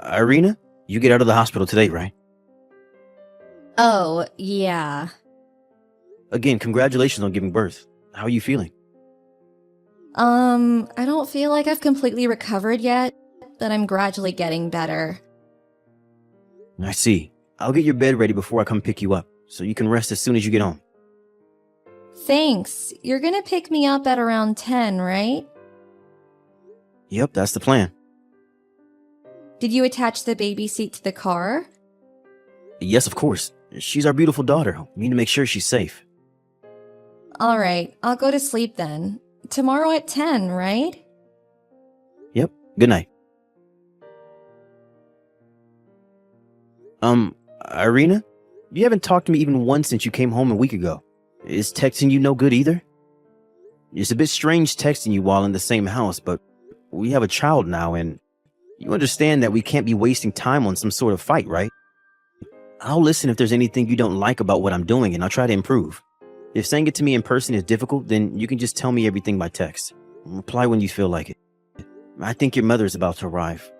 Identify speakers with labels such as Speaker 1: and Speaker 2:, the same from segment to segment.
Speaker 1: Irina, you get out of the hospital today, right?
Speaker 2: Oh, yeah.
Speaker 1: Again, congratulations on giving birth. How are you feeling?
Speaker 2: I don't feel like I've completely recovered yet, but I'm gradually getting better.
Speaker 1: I see. I'll get your bed ready before I come pick you up, so you can rest as soon as you get home.
Speaker 2: Thanks. You're gonna pick me up at around 10, right?
Speaker 1: Yep, that's the plan.
Speaker 2: Did you attach the baby seat to the car?
Speaker 1: Yes, of course. She's our beautiful daughter. We need to make sure she's safe.
Speaker 2: Alright, I'll go to sleep then. Tomorrow at 10, right?
Speaker 1: Yep, good night. Irina? You haven't talked to me even once since you came home a week ago. Is texting you no good either? It's a bit strange texting you while in the same house, but we have a child now, and you understand that we can't be wasting time on some sort of fight, right? I'll listen if there's anything you don't like about what I'm doing, and I'll try to improve. If saying it to me in person is difficult, then you can just tell me everything by text. Reply when you feel like it. I think your mother is about to arrive.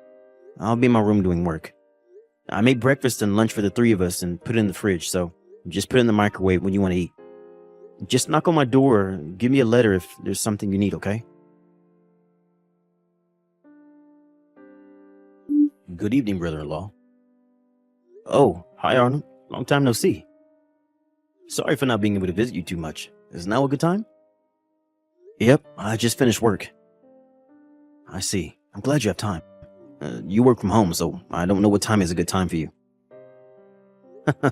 Speaker 1: I'll be in my room doing work. I made breakfast and lunch for the three of us and put it in the fridge, so just put it in the microwave when you want to eat. Just knock on my door or give me a letter if there's something you need, okay? Good evening, brother-in-law. Oh, hi Arnold. Long time no see. Sorry for not being able to visit you too much. Is now a good time? Yep, I just finished work. I see. I'm glad you have time. You work from home, so I don't know what time is a good time for you.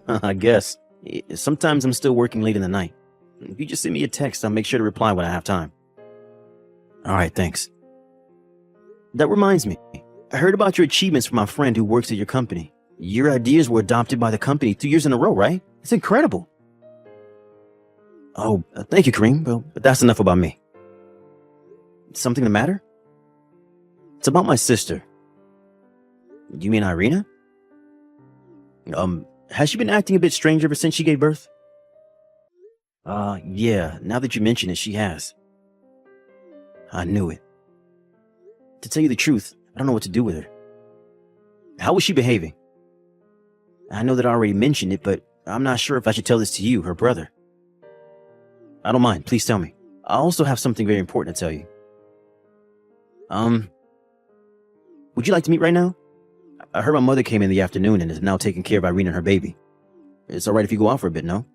Speaker 1: I guess. Sometimes I'm still working late in the night. If you just send me a text, I'll make sure to reply when I have time. Alright, thanks. That reminds me. I heard about your achievements from my friend who works at your company. Your ideas were adopted by the company 2 years in a row, right? It's incredible. Oh, thank you, Kareem, but that's enough about me. Something the matter? It's about my sister. You mean Irina? Has she been acting a bit strange ever since she gave birth? Yeah, now that you mention it, she has. I knew it. To tell you the truth, I don't know what to do with her. How was she behaving? I know that I already mentioned it, but I'm not sure if I should tell this to you, her brother. I don't mind, please tell me. I also have something very important to tell you. Would you like to meet right now? I heard my mother came in the afternoon and is now taking care of Irene and her baby. It's alright if you go out for a bit, no?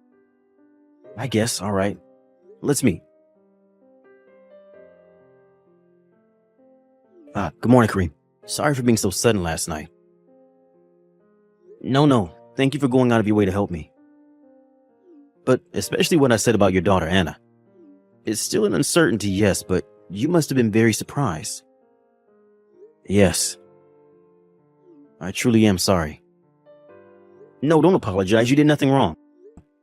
Speaker 1: I guess, alright. Let's meet. Good morning, Kareem. Sorry for being so sudden last night. No. Thank you for going out of your way to help me. But especially what I said about your daughter, Anna. It's still an uncertainty, yes, but you must have been very surprised. Yes. I truly am sorry. No, don't apologize. You did nothing wrong.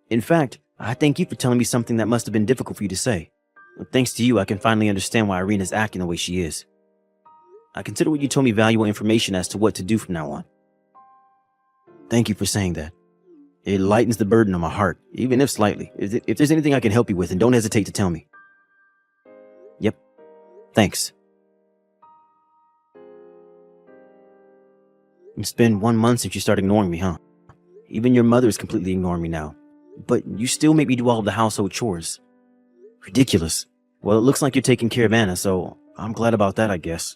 Speaker 1: In fact, I thank you for telling me something that must have been difficult for you to say. Thanks to you, I can finally understand why Irina's acting the way she is. I consider what you told me valuable information as to what to do from now on. Thank you for saying that. It lightens the burden on my heart, even if slightly. If there's anything I can help you with, then don't hesitate to tell me. Yep. Thanks. It's been 1 month since you started ignoring me, huh? Even your mother is completely ignoring me now. But you still make me do all of the household chores. Ridiculous. Well, it looks like you're taking care of Anna, so I'm glad about that, I guess.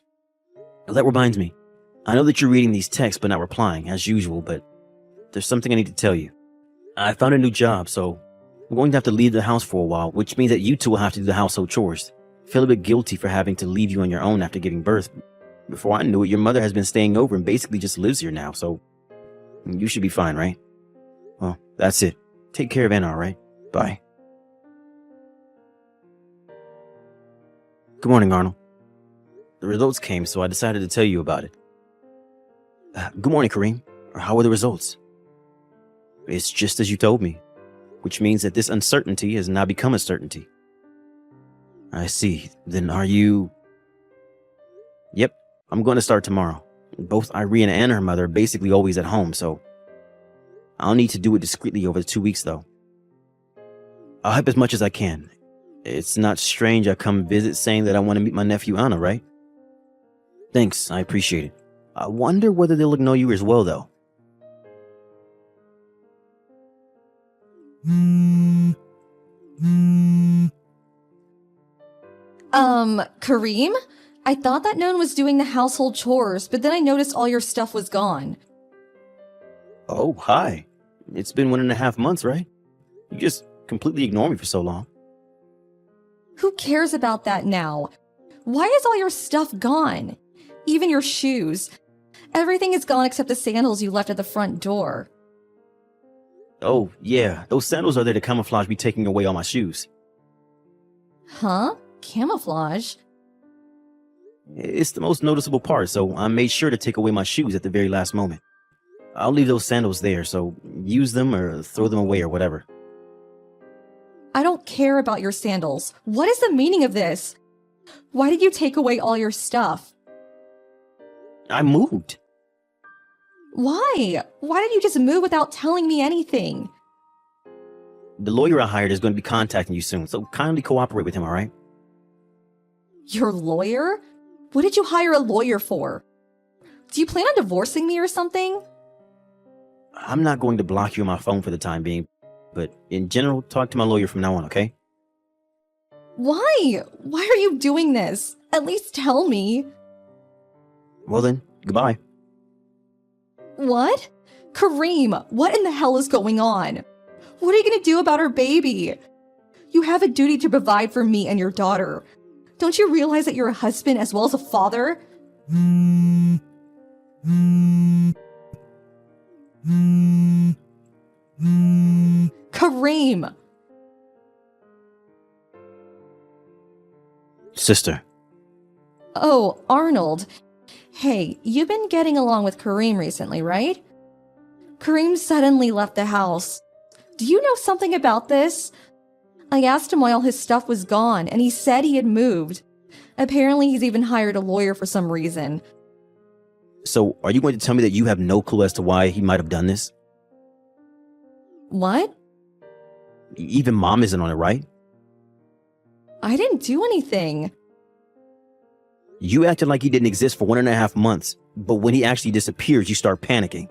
Speaker 1: That reminds me. I know that you're reading these texts but not replying, as usual, but there's something I need to tell you. I found a new job, so I'm going to have to leave the house for a while, which means that you two will have to do the household chores. I feel a bit guilty for having to leave you on your own after giving birth. Before I knew it, your mother has been staying over and basically just lives here now, so you should be fine, right? Well, that's it. Take care of Anna, alright? Bye. Good morning, Arnold. The results came, so I decided to tell you about it. Good morning, Kareem. How are the results? It's just as you told me, which means that this uncertainty has now become a certainty. I see. Then are you... Yep, I'm going to start tomorrow. Both Irene and her mother are basically always at home, so I'll need to do it discreetly over the 2 weeks, though. I'll help as much as I can. It's not strange I come visit saying that I want to meet my nephew Anna, right? Thanks, I appreciate it. I wonder whether they'll ignore you as well, though.
Speaker 2: Kareem? I thought that no one was doing the household chores, but then I noticed all your stuff was gone.
Speaker 1: Oh, hi. It's been 1.5 months, right? You just completely ignored me for so long.
Speaker 2: Who cares about that now? Why is all your stuff gone? Even your shoes. Everything is gone except the sandals you left at the front door.
Speaker 1: Oh, yeah, those sandals are there to camouflage me taking away all my shoes.
Speaker 2: Huh? Camouflage?
Speaker 1: It's the most noticeable part, so I made sure to take away my shoes at the very last moment. I'll leave those sandals there, so use them or throw them away or whatever.
Speaker 2: I don't care about your sandals. What is the meaning of this? Why did you take away all your stuff?
Speaker 1: I moved.
Speaker 2: Why? Why did you just move without telling me anything?
Speaker 1: The lawyer I hired is going to be contacting you soon, so kindly cooperate with him, all right?
Speaker 2: Your lawyer? What did you hire a lawyer for? Do you plan on divorcing me or something?
Speaker 1: I'm not going to block you on my phone for the time being, but in general, talk to my lawyer from now on, okay?
Speaker 2: Why? Why are you doing this? At least tell me.
Speaker 1: Well then, goodbye.
Speaker 2: What? Kareem, what in the hell is going on? What are you going to do about our baby? You have a duty to provide for me and your daughter. Don't you realize that you're a husband as well as a father? Kareem!
Speaker 1: Sister.
Speaker 2: Oh, Arnold. Hey, you've been getting along with Kareem recently, right? Kareem suddenly left the house. Do you know something about this? I asked him why all his stuff was gone, and he said he had moved. Apparently, he's even hired a lawyer for some reason.
Speaker 1: So, are you going to tell me that you have no clue as to why he might have done this?
Speaker 2: What?
Speaker 1: Even Mom isn't on it, right?
Speaker 2: I didn't do anything.
Speaker 1: You acted like he didn't exist for 1.5 months, but when he actually disappears, you start panicking.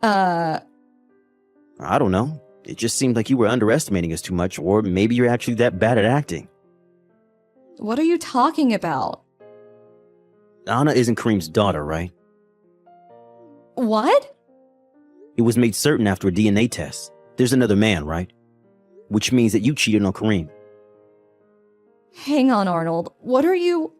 Speaker 1: I don't know. It just seemed like you were underestimating us too much, or maybe you're actually that bad at acting.
Speaker 2: What are you talking about?
Speaker 1: Anna isn't Kareem's daughter, right?
Speaker 2: What?
Speaker 1: It was made certain after a DNA test. There's another man, right? Which means that you cheated on Kareem.
Speaker 2: Hang on, Arnold. What are you...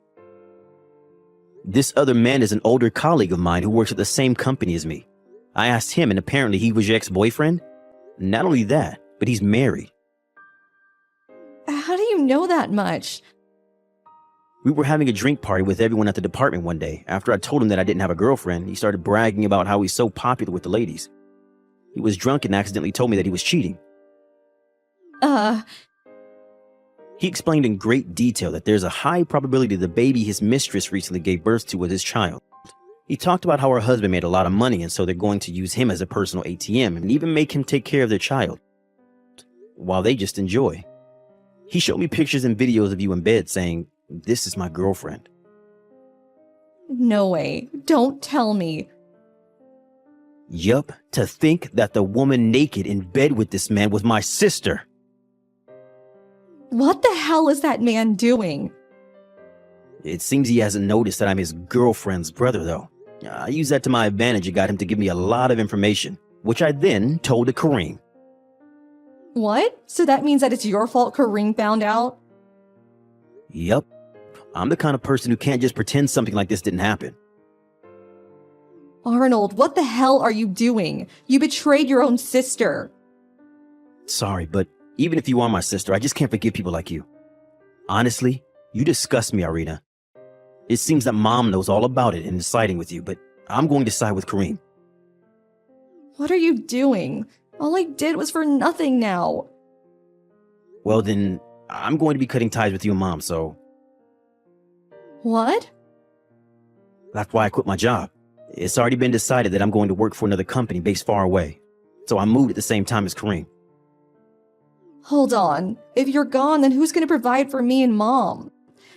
Speaker 1: This other man is an older colleague of mine who works at the same company as me. I asked him, and apparently he was your ex-boyfriend. Not only that, but he's married.
Speaker 2: How do you know that much?
Speaker 1: We were having a drink party with everyone at the department one day. After I told him that I didn't have a girlfriend, he started bragging about how he's so popular with the ladies. He was drunk and accidentally told me that he was cheating. He explained in great detail that there's a high probability the baby his mistress recently gave birth to was his child. He talked about how her husband made a lot of money, and so they're going to use him as a personal ATM and even make him take care of their child, while they just enjoy. He showed me pictures and videos of you in bed saying, "This is my girlfriend."
Speaker 2: No way. Don't tell me.
Speaker 1: Yup, to think that the woman naked in bed with this man was my sister.
Speaker 2: What the hell is that man doing?
Speaker 1: It seems he hasn't noticed that I'm his girlfriend's brother, though. I used that to my advantage and got him to give me a lot of information, which I then told to Kareem.
Speaker 2: What? So that means that it's your fault Kareem found out?
Speaker 1: Yup. I'm the kind of person who can't just pretend something like this didn't happen.
Speaker 2: Arnold, what the hell are you doing? You betrayed your own sister.
Speaker 1: Sorry, but even if you are my sister, I just can't forgive people like you. Honestly, you disgust me, Arena. It seems that Mom knows all about it and is siding with you, but I'm going to side with Kareem.
Speaker 2: What are you doing? All I did was for nothing now.
Speaker 1: Well then, I'm going to be cutting ties with you and Mom, so...
Speaker 2: What?
Speaker 1: That's why I quit my job. It's already been decided that I'm going to work for another company based far away. So I moved at the same time as Kareem.
Speaker 2: Hold on. If you're gone, then who's going to provide for me and Mom?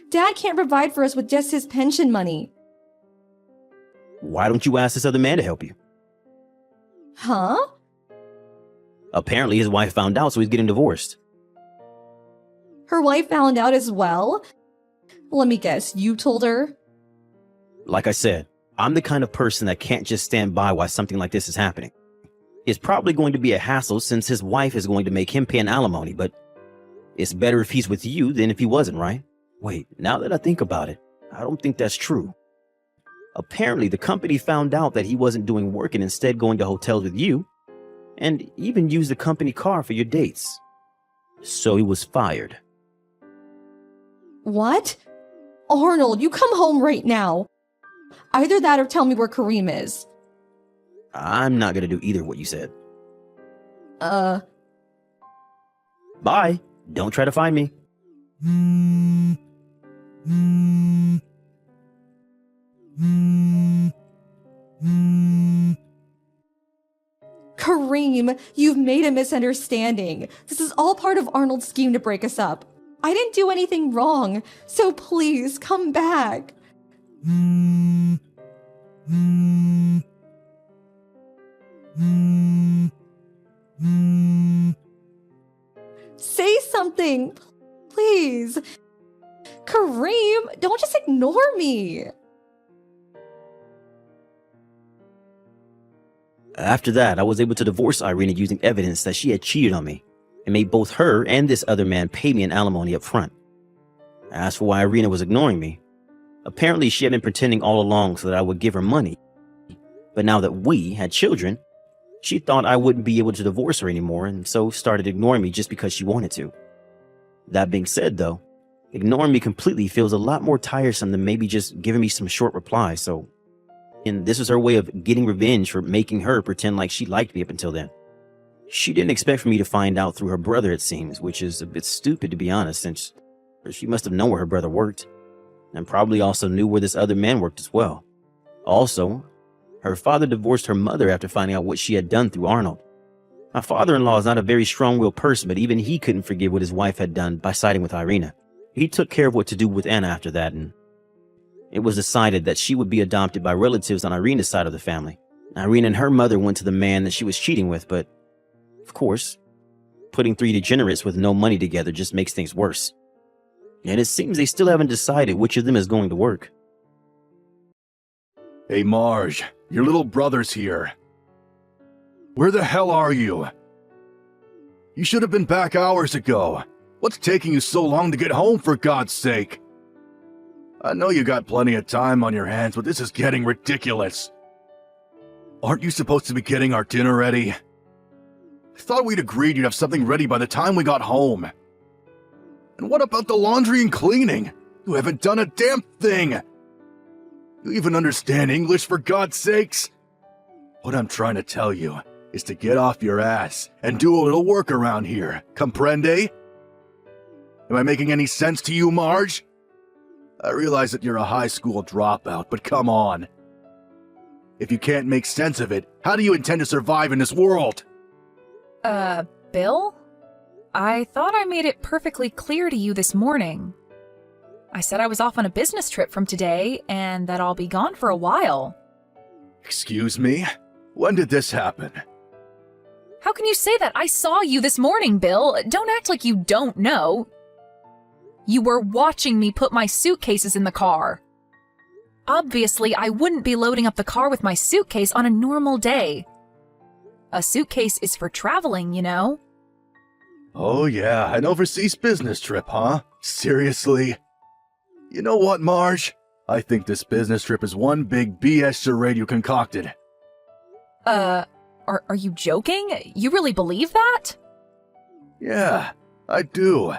Speaker 2: Dad can't provide for us with just his pension money.
Speaker 1: Why don't you ask this other man to help you?
Speaker 2: Huh?
Speaker 1: Apparently his wife found out, so he's getting divorced.
Speaker 2: Her wife found out as well? Let me guess, you told her?
Speaker 1: Like I said, I'm the kind of person that can't just stand by while something like this is happening. It's probably going to be a hassle since his wife is going to make him pay an alimony, but it's better if he's with you than if he wasn't, right? Wait, now that I think about it, I don't think that's true. Apparently, the company found out that he wasn't doing work and instead going to hotels with you, and even used the company car for your dates. So he was fired.
Speaker 2: What? Arnold, you come home right now. Either that or tell me where Kareem is.
Speaker 1: I'm not gonna do either what you said. Bye. Don't try to find me.
Speaker 2: Kareem, you've made a misunderstanding. This is all part of Arnold's scheme to break us up. I didn't do anything wrong, so please come back. Say something, please. Kareem, don't just ignore me.
Speaker 1: After that, I was able to divorce Irina using evidence that she had cheated on me and made both her and this other man pay me an alimony up front. As for why Irina was ignoring me, apparently she had been pretending all along so that I would give her money. But now that we had children, she thought I wouldn't be able to divorce her anymore and so started ignoring me just because she wanted to. That being said though, ignoring me completely feels a lot more tiresome than maybe just giving me some short replies, and this was her way of getting revenge for making her pretend like she liked me up until then. She didn't expect for me to find out through her brother, it seems, which is a bit stupid to be honest, since she must have known where her brother worked, and probably also knew where this other man worked as well. Also, her father divorced her mother after finding out what she had done through Arnold. My father-in-law is not a very strong-willed person, but even he couldn't forgive what his wife had done by siding with Irina. He took care of what to do with Anna after that, and it was decided that she would be adopted by relatives on Irina's side of the family. Irina and her mother went to the man that she was cheating with, but, of course, putting three degenerates with no money together just makes things worse. And it seems they still haven't decided which of them is going to work.
Speaker 3: Hey Marge, your little brother's here. Where the hell are you? You should have been back hours ago. What's taking you so long to get home, for God's sake? I know you got plenty of time on your hands, but this is getting ridiculous. Aren't you supposed to be getting our dinner ready? I thought we'd agreed you'd have something ready by the time we got home. And what about the laundry and cleaning? You haven't done a damn thing! You even understand English, for God's sakes? What I'm trying to tell you is to get off your ass and do a little work around here. Comprende? Am I making any sense to you, Marge? I realize that you're a high school dropout, but come on. If you can't make sense of it, how do you intend to survive in this world?
Speaker 4: Bill? I thought I made it perfectly clear to you this morning. I said I was off on a business trip from today, and that I'll be gone for a while.
Speaker 3: Excuse me? When did this happen?
Speaker 4: How can you say that? I saw you this morning, Bill. Don't act like you don't know. You were watching me put my suitcases in the car. Obviously, I wouldn't be loading up the car with my suitcase on a normal day. A suitcase is for traveling, you know?
Speaker 3: Oh yeah, an overseas business trip, huh? Seriously? You know what, Marge? I think this business trip is one big BS charade you concocted.
Speaker 4: Are you joking? You really believe that?
Speaker 3: Yeah, I do.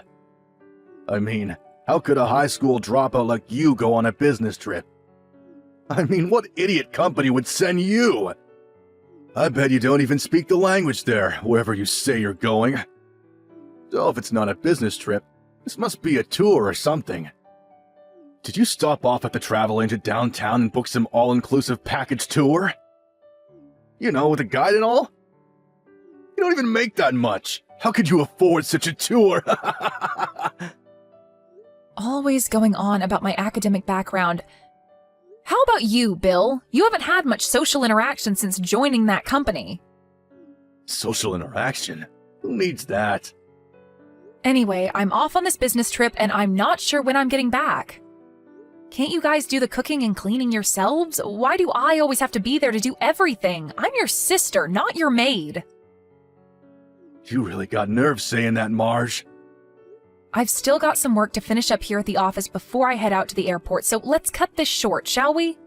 Speaker 3: I mean, how could a high school dropout like you go on a business trip? I mean, what idiot company would send you? I bet you don't even speak the language there, wherever you say you're going. So if it's not a business trip, this must be a tour or something. Did you stop off at the travel agent downtown and book some all-inclusive package tour? You know, with a guide and all? You don't even make that much. How could you afford such a tour?
Speaker 4: Always going on about my academic background. How about you, Bill? You haven't had much social interaction since joining that company.
Speaker 3: Social interaction? Who needs that?
Speaker 4: Anyway, I'm off on this business trip and I'm not sure when I'm getting back. Can't you guys do the cooking and cleaning yourselves? Why do I always have to be there to do everything? I'm your sister, not your maid.
Speaker 3: You really got nerve saying that, Marge.
Speaker 4: I've still got some work to finish up here at the office before I head out to the airport, so let's cut this short, shall we?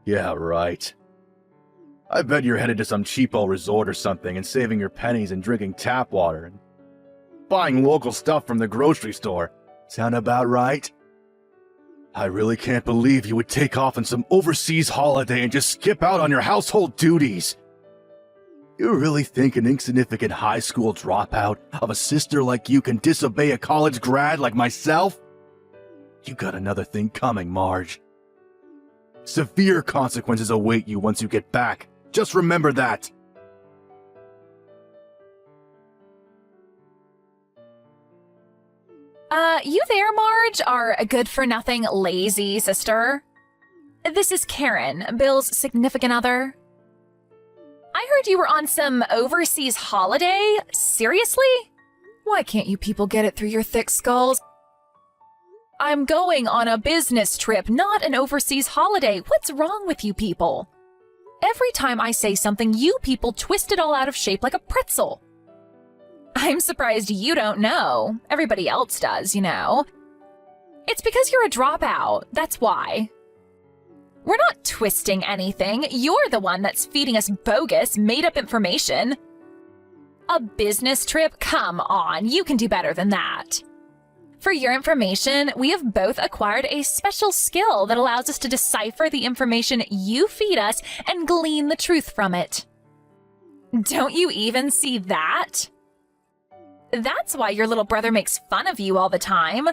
Speaker 3: Yeah, right. I bet you're headed to some cheapo resort or something and saving your pennies and drinking tap water and buying local stuff from the grocery store. Sound about right? I really can't believe you would take off on some overseas holiday and just skip out on your household duties. You really think an insignificant high school dropout of a sister like you can disobey a college grad like myself? You got another thing coming, Marge. Severe consequences await you once you get back. Just remember that.
Speaker 4: You there, Marge, our good-for-nothing lazy sister? This is Karen, Bill's significant other. I heard you were on some overseas holiday. Seriously? Why can't you people get it through your thick skulls? I'm going on a business trip, not an overseas holiday. What's wrong with you people? Every time I say something, you people twist it all out of shape like a pretzel. I'm surprised you don't know. Everybody else does, you know. It's because you're a dropout. That's why. We're not twisting anything. You're the one that's feeding us bogus, made-up information. A business trip? Come on, you can do better than that. For your information, we have both acquired a special skill that allows us to decipher the information you feed us and glean the truth from it. Don't you even see that? That's why your little brother makes fun of you all the time.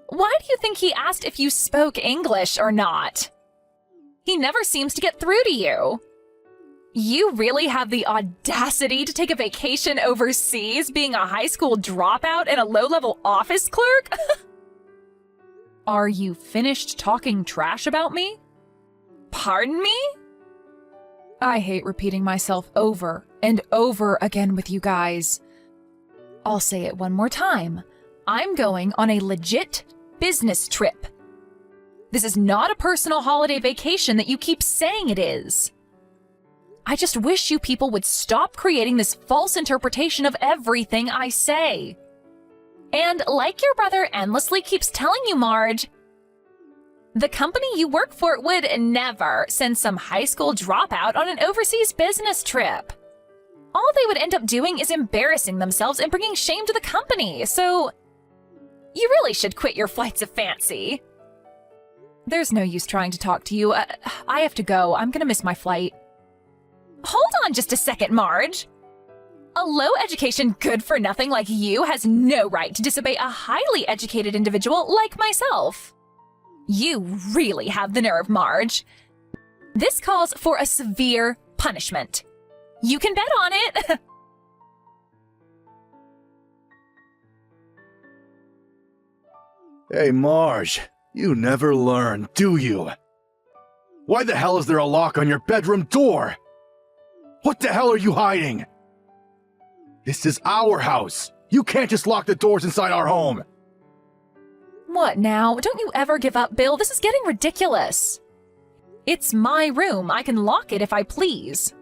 Speaker 4: Why do you think he asked if you spoke English or not? He never seems to get through to you. You really have the audacity to take a vacation overseas being a high school dropout and a low-level office clerk? Are you finished talking trash about me? Pardon me? I hate repeating myself over and over again with you guys. I'll say it one more time. I'm going on a legit business trip. This is not a personal holiday vacation that you keep saying it is. I just wish you people would stop creating this false interpretation of everything I say. And like your brother endlessly keeps telling you, Marge, the company you work for would never send some high school dropout on an overseas business trip. All they would end up doing is embarrassing themselves and bringing shame to the company, so you really should quit your flights of fancy. There's no use trying to talk to you. I have to go. I'm gonna miss my flight. Hold on just a second, Marge. A low-education good-for-nothing like you has no right to disobey a highly educated individual like myself. You really have the nerve, Marge. This calls for a severe punishment. You can bet on it.
Speaker 3: Hey, Marge, you never learn, do you? Why the hell is there a lock on your bedroom door? What the hell are you hiding? This is our house. You can't just lock the doors inside our home.
Speaker 4: What now? Don't you ever give up, Bill. This is getting ridiculous. It's my room. I can lock it if I please.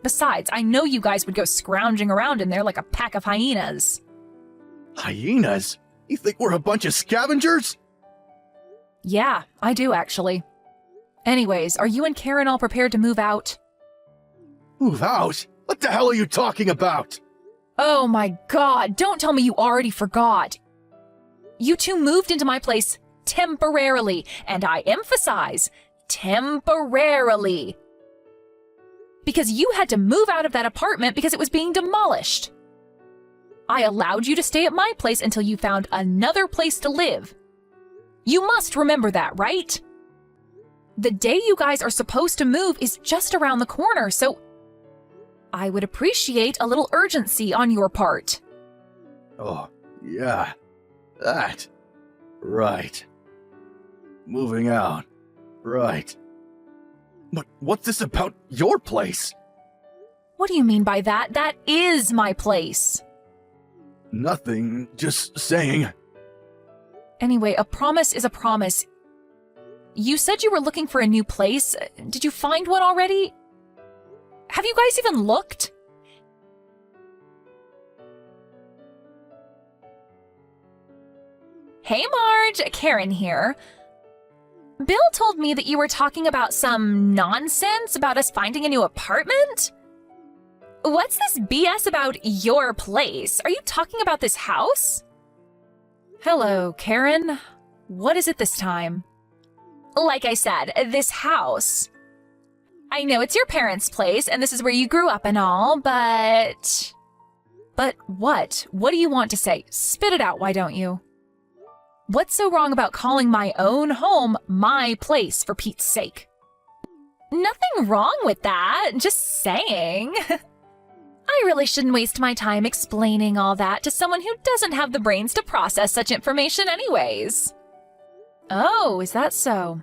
Speaker 4: Besides, I know you guys would go scrounging around in there like a pack of hyenas.
Speaker 3: Hyenas? You think we're a bunch of scavengers?
Speaker 4: Yeah, I do actually. Anyways, are you and Karen all prepared to move out?
Speaker 3: Move out? What the hell are you talking about?
Speaker 4: Oh my god, don't tell me you already forgot. You two moved into my place temporarily, and I emphasize, temporarily. Because you had to move out of that apartment because it was being demolished. I allowed you to stay at my place until you found another place to live. You must remember that, right? The day you guys are supposed to move is just around the corner, so I would appreciate a little urgency on your part.
Speaker 3: Oh, yeah. That. Right. Moving out. Right. But what's this about your place?
Speaker 4: What do you mean by that? That is my place.
Speaker 3: Nothing, just saying.
Speaker 4: Anyway, a promise is a promise. You said you were looking for a new place. Did you find one already? Have you guys even looked? Hey Marge, Karen here. Bill told me that you were talking about some nonsense about us finding a new apartment? What's this BS about your place? Are you talking about this house? Hello, Karen. What is it this time? Like I said, this house. I know it's your parents' place and this is where you grew up and all, but... But what? What do you want to say? Spit it out, why don't you? What's so wrong about calling my own home my place, for Pete's sake? Nothing wrong with that, just saying. I really shouldn't waste my time explaining all that to someone who doesn't have the brains to process such information anyways. Oh, is that so?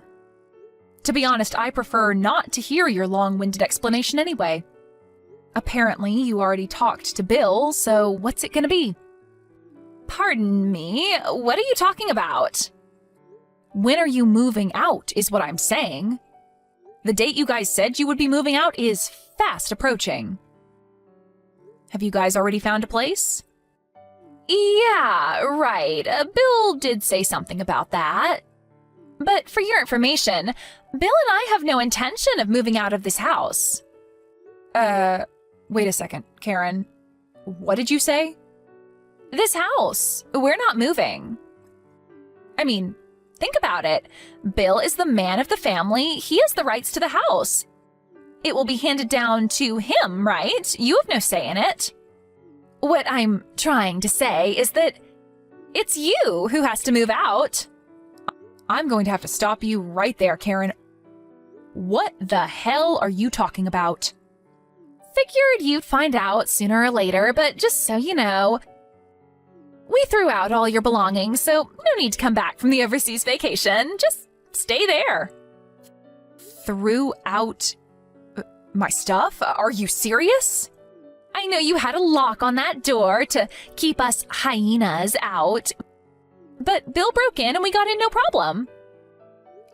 Speaker 4: To be honest, I prefer not to hear your long-winded explanation anyway. Apparently, you already talked to Bill, so what's it gonna be? Pardon me, what are you talking about? When are you moving out, is what I'm saying. The date you guys said you would be moving out is fast approaching. Have you guys already found a place? Yeah, right. Bill did say something about that. But for your information, Bill and I have no intention of moving out of this house. Wait a second, Karen. What did you say? This house. We're not moving. I mean, think about it. Bill is the man of the family. He has the rights to the house. It will be handed down to him, right? You have no say in it. What I'm trying to say is that it's you who has to move out. I'm going to have to stop you right there, Karen. What the hell are you talking about? Figured you'd find out sooner or later, but just so you know, we threw out all your belongings, so no need to come back from the overseas vacation. Just stay there. Threw out my stuff? Are you serious? I know you had a lock on that door to keep us hyenas out, but Bill broke in and we got in no problem.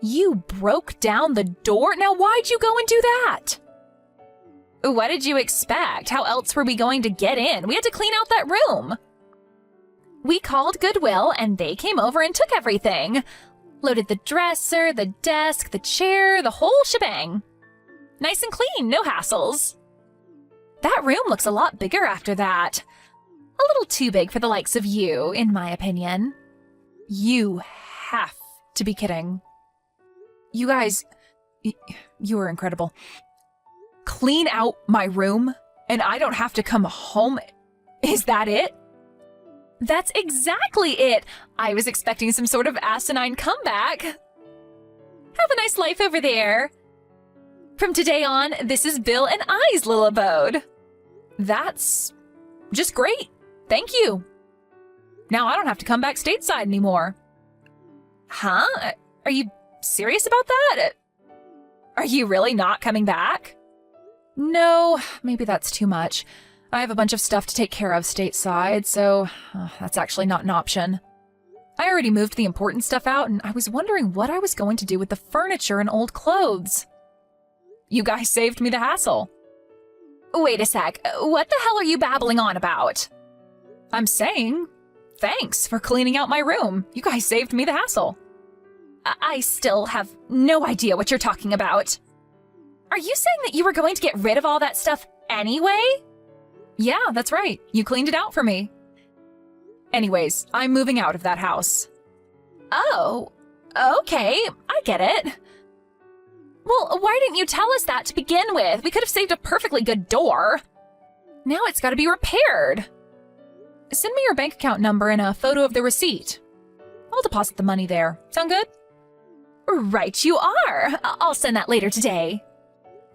Speaker 4: You broke down the door? Now why'd you go and do that? What did you expect? How else were we going to get in? We had to clean out that room. We called Goodwill and they came over and took everything. Loaded the dresser, the desk, the chair, the whole shebang. Nice and clean, no hassles. That room looks a lot bigger after that. A little too big for the likes of you, in my opinion. You have to be kidding. You guys, you are incredible. Clean out my room and I don't have to come home. Is that it? That's exactly it. I was expecting some sort of asinine comeback. Have a nice life over there. From today on, this is Bill and I's little abode. That's just great. Thank you. Now I don't have to come back stateside anymore. Huh? Are you serious about that? Are you really not coming back? No, maybe that's too much. I have a bunch of stuff to take care of stateside, so that's actually not an option. I already moved the important stuff out, and I was wondering what I was going to do with the furniture and old clothes. You guys saved me the hassle. Wait a sec, what the hell are you babbling on about? I'm saying, thanks for cleaning out my room. You guys saved me the hassle. I still have no idea what you're talking about. Are you saying that you were going to get rid of all that stuff anyway? Yeah, that's right. You cleaned it out for me. Anyways, I'm moving out of that house. Oh, okay, I get it. Well, why didn't you tell us that to begin with? We could have saved a perfectly good door. Now it's got to be repaired. Send me your bank account number and a photo of the receipt. I'll deposit the money there. Sound good? Right you are. I'll send that later today.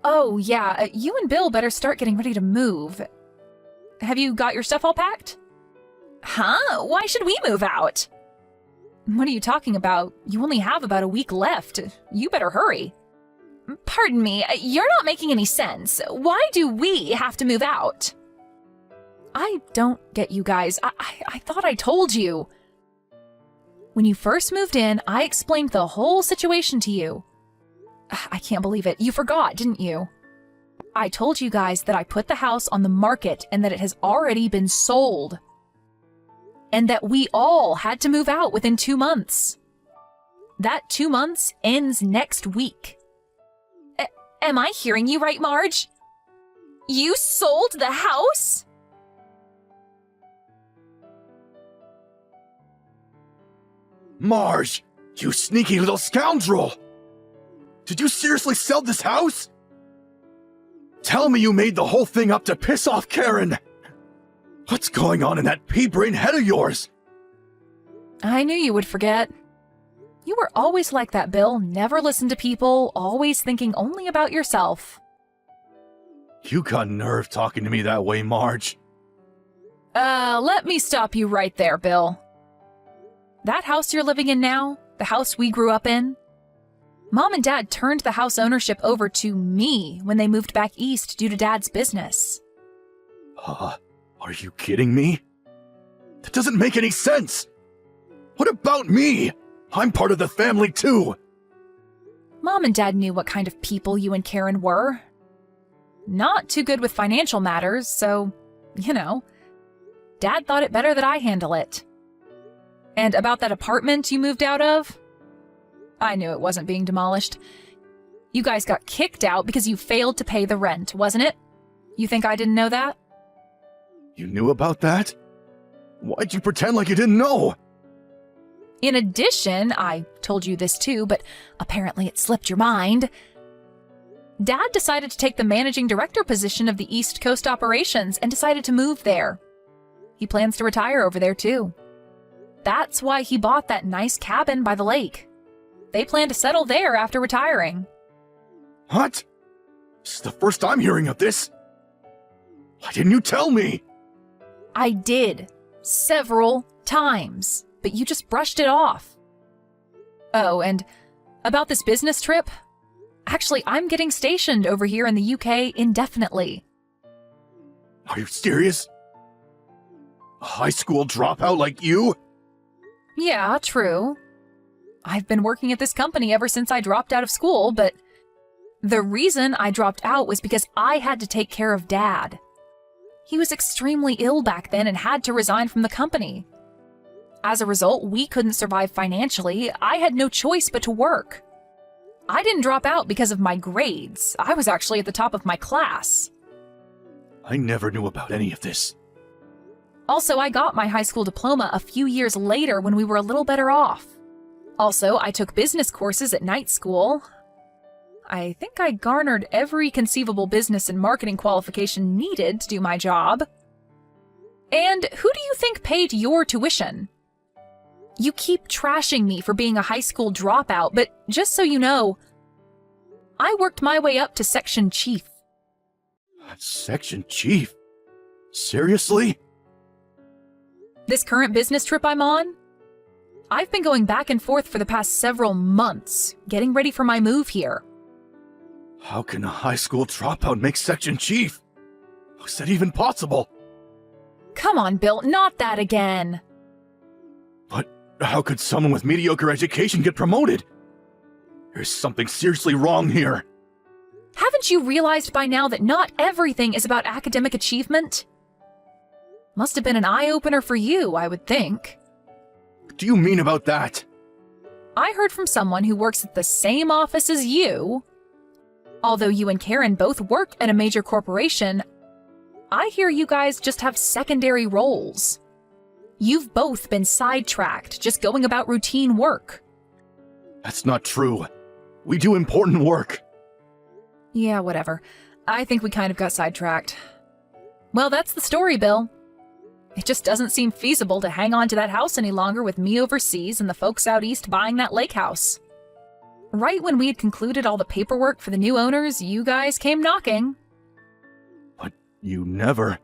Speaker 4: Oh, yeah, you and Bill better start getting ready to move. Have you got your stuff all packed? Huh? Why should we move out? What are you talking about? You only have about a week left. You better hurry. Pardon me, you're not making any sense. Why do we have to move out? I don't get you guys. I thought I told you. When you first moved in, I explained the whole situation to you. I can't believe it. You forgot, didn't you? I told you guys that I put the house on the market and that it has already been sold. And that we all had to move out within 2 months. That 2 months ends next week. Am I hearing you right, Marge? You sold the house?
Speaker 3: Marge, you sneaky little scoundrel! Did you seriously sell this house? Tell me you made the whole thing up to piss off Karen! What's going on in that pea-brain head of yours?
Speaker 4: I knew you would forget. You were always like that, Bill. Never listen to people, always thinking only about yourself.
Speaker 3: You got nerve talking to me that way, Marge.
Speaker 4: Let me stop you right there, Bill. That house you're living in now, the house we grew up in, Mom and Dad turned the house ownership over to me when they moved back east due to Dad's business.
Speaker 3: Are you kidding me? That doesn't make any sense! What about me? I'm part of the family too!
Speaker 4: Mom and Dad knew what kind of people you and Karen were. Not too good with financial matters, so, Dad thought it better that I handle it. And about that apartment you moved out of? I knew it wasn't being demolished. You guys got kicked out because you failed to pay the rent, wasn't it? You think I didn't know that?
Speaker 3: You knew about that? Why'd you pretend like you didn't know?
Speaker 4: In addition, I told you this too, but apparently it slipped your mind. Dad decided to take the managing director position of the East Coast operations and decided to move there. He plans to retire over there too. That's why he bought that nice cabin by the lake. They plan to settle there after retiring.
Speaker 3: What? This is the first I'm hearing of this. Why didn't you tell me?
Speaker 4: I did. Several times. But you just brushed it off. Oh, and about this business trip? Actually, I'm getting stationed over here in the UK indefinitely.
Speaker 3: Are you serious? A high school dropout like you?
Speaker 4: Yeah, true. I've been working at this company ever since I dropped out of school, but the reason I dropped out was because I had to take care of Dad. He was extremely ill back then and had to resign from the company. As a result, we couldn't survive financially. I had no choice but to work. I didn't drop out because of my grades. I was actually at the top of my class.
Speaker 3: I never knew about any of this.
Speaker 4: Also, I got my high school diploma a few years later when we were a little better off. Also, I took business courses at night school. I think I garnered every conceivable business and marketing qualification needed to do my job. And who do you think paid your tuition? You keep trashing me for being a high school dropout, but just so you know, I worked my way up to section chief.
Speaker 3: Section chief? Seriously?
Speaker 4: This current business trip I'm on? I've been going back and forth for the past several months, getting ready for my move here.
Speaker 3: How can a high school dropout make section chief? How's that even possible?
Speaker 4: Come on, Bill, not that again.
Speaker 3: But how could someone with mediocre education get promoted? There's something seriously wrong here.
Speaker 4: Haven't you realized by now that not everything is about academic achievement? Must have been an eye-opener for you, I would think.
Speaker 3: What do you mean about that?
Speaker 4: I heard from someone who works at the same office as you. Although you and Karen both work at a major corporation, I hear you guys just have secondary roles. You've both been sidetracked, just going about routine work.
Speaker 3: That's not true. We do important work.
Speaker 4: Yeah, whatever. I think we kind of got sidetracked. Well, that's the story, Bill. It just doesn't seem feasible to hang on to that house any longer with me overseas and the folks out east buying that lake house. Right when we had concluded all the paperwork for the new owners, you guys came knocking.
Speaker 3: But you never...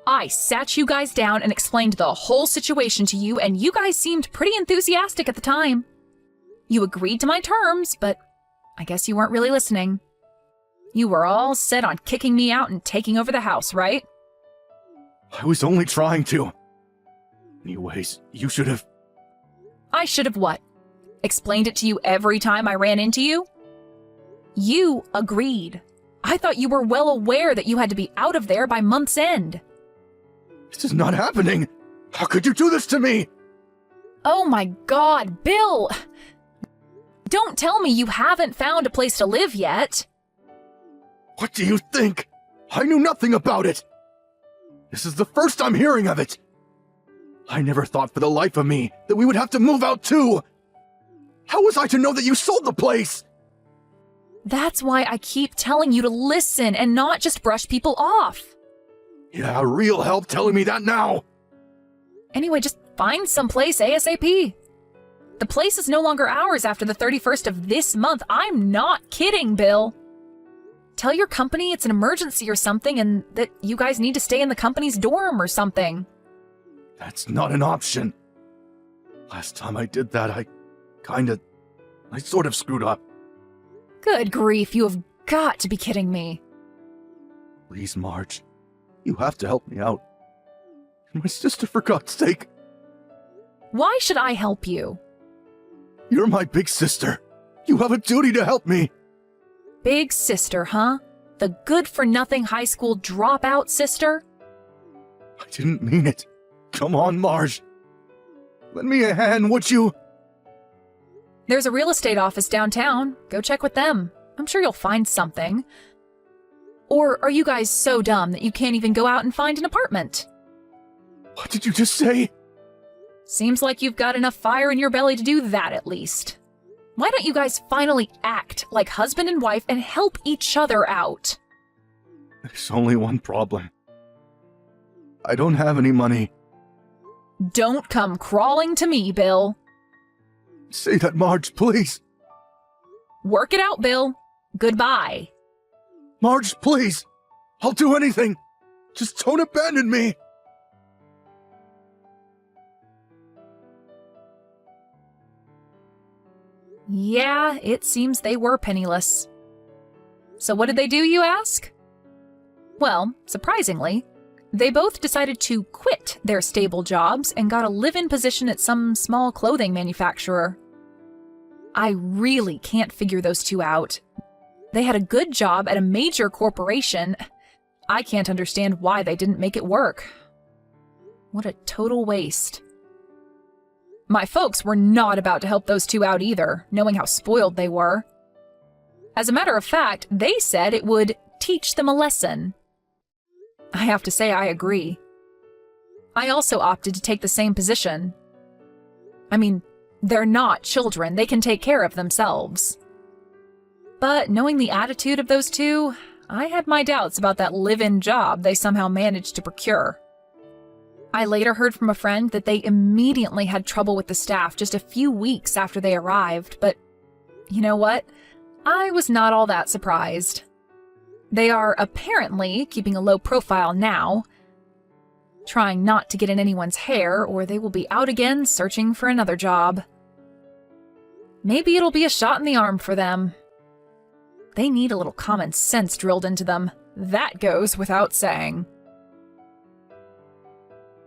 Speaker 4: I sat you guys down and explained the whole situation to you, and you guys seemed pretty enthusiastic at the time. You agreed to my terms, but I guess you weren't really listening. You were all set on kicking me out and taking over the house, right?
Speaker 3: I was only trying to. Anyways, you should have...
Speaker 4: I should have what? Explained it to you every time I ran into you? You agreed. I thought you were well aware that you had to be out of there by month's end.
Speaker 3: This is not happening! How could you do this to me?
Speaker 4: Oh my God, Bill! Don't tell me you haven't found a place to live yet.
Speaker 3: What do you think? I knew nothing about it! This is the first I'm hearing of it! I never thought for the life of me that we would have to move out too! How was I to know that you sold the place?
Speaker 4: That's why I keep telling you to listen and not just brush people off.
Speaker 3: Yeah, real help telling me that now!
Speaker 4: Anyway, just find someplace ASAP. The place is no longer ours after the 31st of this month. I'm not kidding, Bill. Tell your company it's an emergency or something and that you guys need to stay in the company's dorm or something.
Speaker 3: That's not an option. Last time I did that, I sort of screwed up.
Speaker 4: Good grief, you have got to be kidding me.
Speaker 3: Please, Marge. You have to help me out. And my sister, for God's sake.
Speaker 4: Why should I help you?
Speaker 3: You're my big sister. You have a duty to help me.
Speaker 4: Big sister, huh? The good-for-nothing high school dropout sister?
Speaker 3: I didn't mean it. Come on, Marge. Lend me a hand, would you?
Speaker 4: There's a real estate office downtown. Go check with them. I'm sure you'll find something. Or are you guys so dumb that you can't even go out and find an apartment?
Speaker 3: What did you just say?
Speaker 4: Seems like you've got enough fire in your belly to do that at least. Why don't you guys finally act like husband and wife and help each other out?
Speaker 3: There's only one problem. I don't have any money.
Speaker 4: Don't come crawling to me, Bill.
Speaker 3: Say that, Marge, please.
Speaker 4: Work it out, Bill. Goodbye.
Speaker 3: Marge, please. I'll do anything. Just don't abandon me.
Speaker 4: Yeah, it seems they were penniless. So what did they do, you ask? Well, surprisingly, they both decided to quit their stable jobs and got a live-in position at some small clothing manufacturer. I really can't figure those two out. They had a good job at a major corporation. I can't understand why they didn't make it work. What a total waste. My folks were not about to help those two out either, knowing how spoiled they were. As a matter of fact, they said it would teach them a lesson. I have to say I agree. I also opted to take the same position. I mean, they're not children, they can take care of themselves. But knowing the attitude of those two, I had my doubts about that live-in job they somehow managed to procure. I later heard from a friend that they immediately had trouble with the staff just a few weeks after they arrived, but you know what? I was not all that surprised. They are apparently keeping a low profile now, trying not to get in anyone's hair, or they will be out again searching for another job. Maybe it'll be a shot in the arm for them. They need a little common sense drilled into them. That goes without saying.